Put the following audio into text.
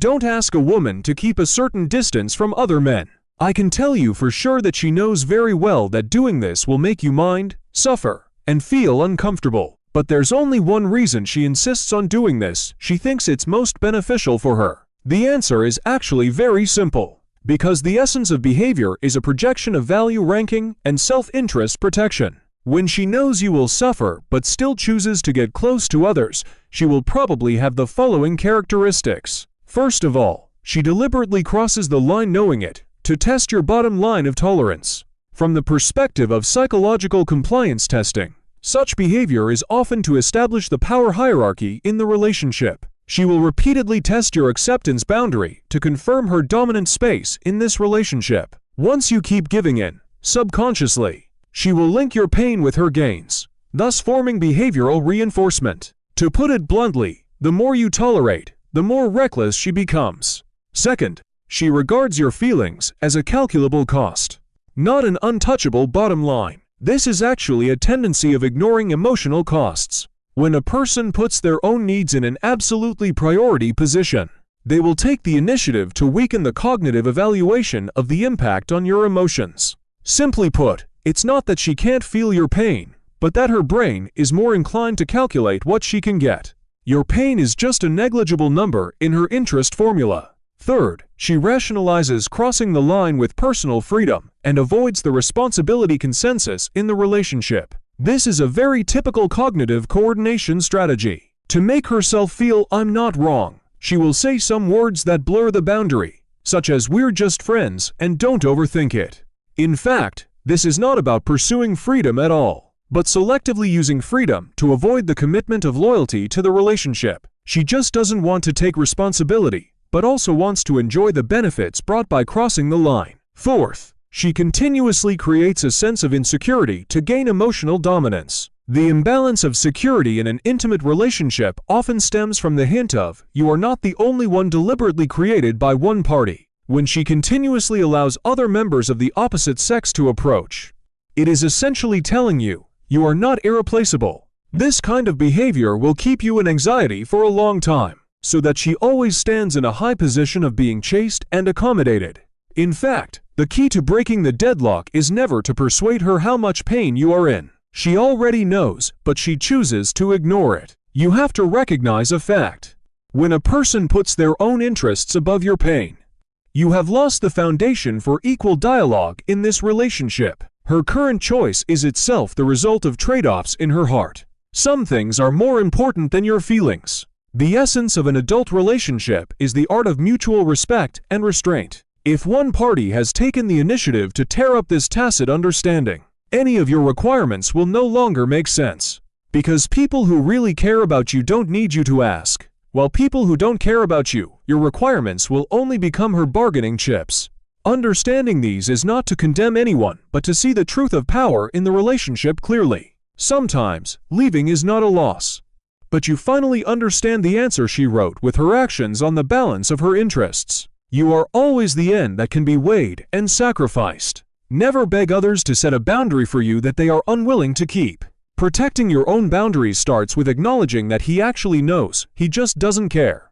Don't ask a woman to keep a certain distance from other men. I can tell you for sure that she knows very well that doing this will make you mind, suffer, and feel uncomfortable. But there's only one reason she insists on doing this. She thinks it's most beneficial for her. The answer is actually very simple. Because the essence of behavior is a projection of value ranking and self-interest protection. When she knows you will suffer but still chooses to get close to others, she will probably have the following characteristics. First of all, she deliberately crosses the line knowing it, to test your bottom line of tolerance. From the perspective of psychological compliance testing, such behavior is often to establish the power hierarchy in the relationship. She will repeatedly test your acceptance boundary to confirm her dominant space in this relationship. Once you keep giving in, subconsciously, she will link your pain with her gains, thus forming behavioral reinforcement. To put it bluntly, the more you tolerate, the more reckless she becomes. Second, she regards your feelings as a calculable cost, not an untouchable bottom line. This is actually a tendency of ignoring emotional costs. When a person puts their own needs in an absolutely priority position, they will take the initiative to weaken the cognitive evaluation of the impact on your emotions. Simply put, it's not that she can't feel your pain, but that her brain is more inclined to calculate what she can get. Your pain is just a negligible number in her interest formula. Third, she rationalizes crossing the line with personal freedom and avoids the responsibility consensus in the relationship. This is a very typical cognitive coordination strategy. To make herself feel I'm not wrong, she will say some words that blur the boundary, such as we're just friends and don't overthink it. In fact, this is not about pursuing freedom at all, but selectively using freedom to avoid the commitment of loyalty to the relationship. She just doesn't want to take responsibility, but also wants to enjoy the benefits brought by crossing the line. Fourth, she continuously creates a sense of insecurity to gain emotional dominance. The imbalance of security in an intimate relationship often stems from the hint of, you are not the only one deliberately created by one party. When she continuously allows other members of the opposite sex to approach, it is essentially telling you, you are not irreplaceable. This kind of behavior will keep you in anxiety for a long time, so that she always stands in a high position of being chaste and accommodated. In fact, the key to breaking the deadlock is never to persuade her how much pain you are in. She already knows, but she chooses to ignore it. You have to recognize a fact. When a person puts their own interests above your pain, you have lost the foundation for equal dialogue in this relationship. Her current choice is itself the result of trade-offs in her heart. Some things are more important than your feelings. The essence of an adult relationship is the art of mutual respect and restraint. If one party has taken the initiative to tear up this tacit understanding, any of your requirements will no longer make sense. Because people who really care about you don't need you to ask, while people who don't care about you, your requirements will only become her bargaining chips. Understanding these is not to condemn anyone, but to see the truth of power in the relationship clearly. Sometimes, leaving is not a loss. But you finally understand the answer she wrote with her actions on the balance of her interests. You are always the end that can be weighed and sacrificed. Never beg others to set a boundary for you that they are unwilling to keep. Protecting your own boundaries starts with acknowledging that he actually knows, he just doesn't care.